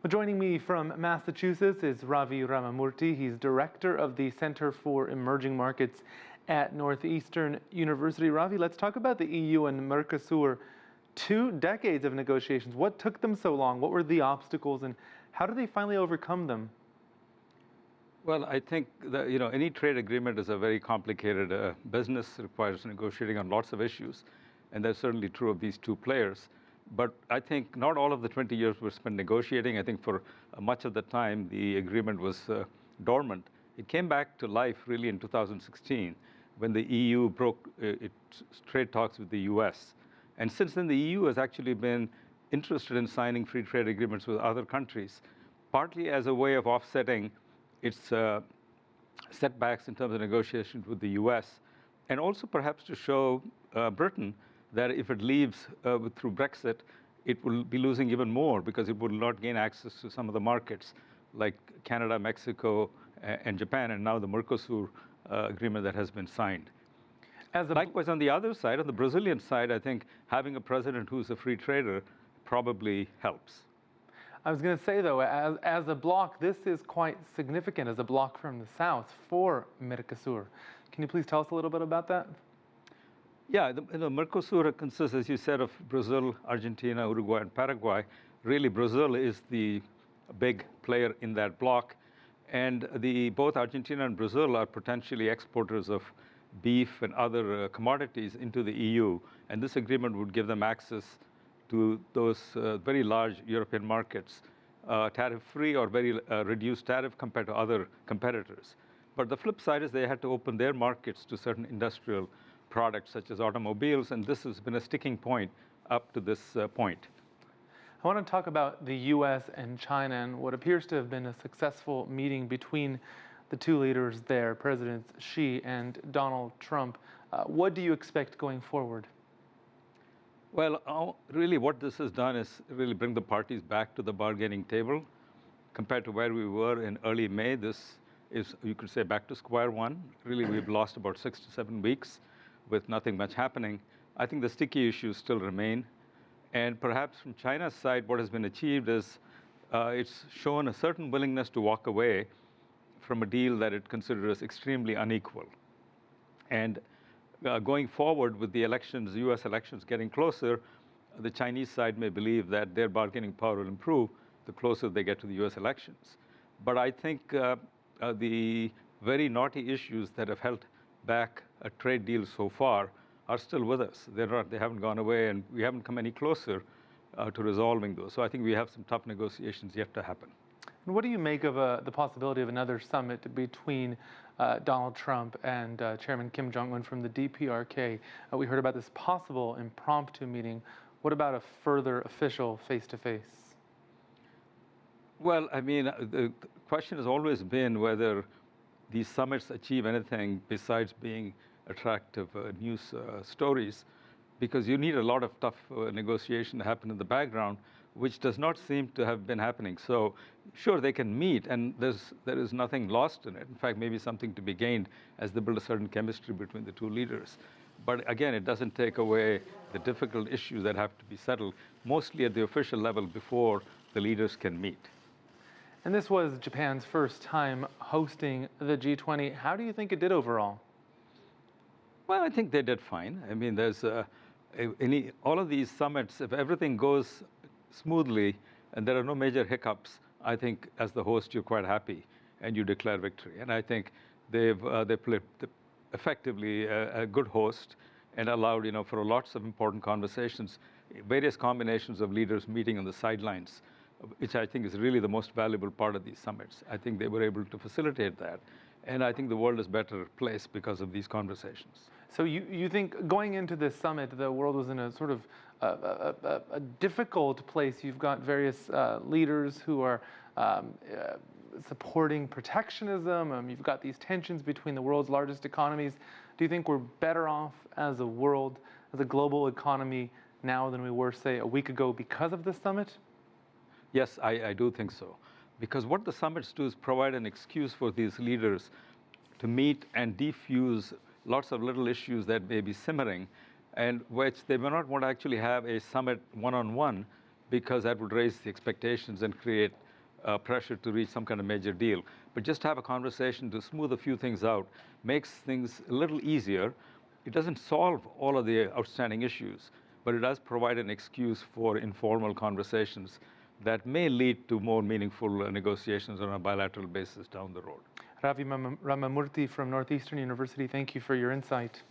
Well, joining me from Massachusetts is Ravi Ramamurti. He's director of the Center for Emerging Markets at Northeastern University. Ravi, let's talk about the EU and Mercosur. 2 decades of negotiations. What took them so long? What were the obstacles, and how did they finally overcome them? Well, I think that, any trade agreement is a very complicated business, requires negotiating on lots of issues, and that's certainly true of these 2 players. But I think not all of the 20 years were spent negotiating. I think for much of the time, the agreement was dormant. It came back to life really in 2016 when the EU broke its trade talks with the US. And since then, the EU has actually been interested in signing free trade agreements with other countries, partly as a way of offsetting its setbacks in terms of negotiations with the US, and also perhaps to show Britain that if it leaves through Brexit, it will be losing even more because it will not gain access to some of the markets like Canada, Mexico, and Japan, and now the Mercosur agreement that has been signed. Likewise, on the other side, on the Brazilian side, I think having a president who's a free trader probably helps. I was going to say, though, as a bloc, this is quite significant as a bloc from the south for Mercosur. Can you please tell us a little bit about that? Yeah, the Mercosur consists, as you said, of Brazil, Argentina, Uruguay, and Paraguay. Really, Brazil is the big player in that bloc. And both Argentina and Brazil are potentially exporters of beef and other commodities into the EU. And this agreement would give them access to those very large European markets, tariff-free or very reduced tariff compared to other competitors. But the flip side is they had to open their markets to certain industrial products such as automobiles, and this has been a sticking point up to this point. I want to talk about the U.S. and China and what appears to have been a successful meeting between the 2 leaders there, Presidents Xi and Donald Trump. What do you expect going forward? Well, really what this has done is really bring the parties back to the bargaining table. Compared to where we were in early May, this is, you could say, back to square one. Really, we've lost about 6 to 7 weeks with nothing much happening. I think the sticky issues still remain. And perhaps from China's side, what has been achieved is it's shown a certain willingness to walk away from a deal that it considers extremely unequal. And going forward with the elections, US elections getting closer, the Chinese side may believe that their bargaining power will improve the closer they get to the US elections. But I think the very knotty issues that have held back a trade deal so far are still with us. They haven't gone away, and we haven't come any closer to resolving those. So I think we have some tough negotiations yet to happen. And what do you make of the possibility of another summit between Donald Trump and Chairman Kim Jong-un from the DPRK? We heard about this possible impromptu meeting. What about a further official face-to-face? Well, I mean, the question has always been whether these summits achieve anything besides being attractive news stories, because you need a lot of tough negotiation to happen in the background, which does not seem to have been happening. So sure, they can meet, and there is nothing lost in it. In fact, maybe something to be gained as they build a certain chemistry between the 2 leaders. But again, it doesn't take away the difficult issues that have to be settled, mostly at the official level before the leaders can meet. And this was Japan's first time hosting the G20. How do you think it did overall? Well, I think they did fine. I mean, there's all of these summits, if everything goes smoothly and there are no major hiccups, I think as the host, you're quite happy and you declare victory. And I think they played effectively a good host and allowed, for lots of important conversations, various combinations of leaders meeting on the sidelines, which I think is really the most valuable part of these summits. I think they were able to facilitate that. And I think the world is a better place because of these conversations. So you think going into this summit, the world was in a sort of a difficult place. You've got various leaders who are supporting protectionism. You've got these tensions between the world's largest economies. Do you think we're better off as a world, as a global economy now than we were, say, a week ago because of this summit? Yes, I do think so. Because what the summits do is provide an excuse for these leaders to meet and defuse lots of little issues that may be simmering, and which they may not want to actually have a summit one-on-one, because that would raise the expectations and create pressure to reach some kind of major deal. But just have a conversation to smooth a few things out makes things a little easier. It doesn't solve all of the outstanding issues, but it does provide an excuse for informal conversations that may lead to more meaningful negotiations on a bilateral basis down the road. Ravi Ramamurti from Northeastern University, thank you for your insight.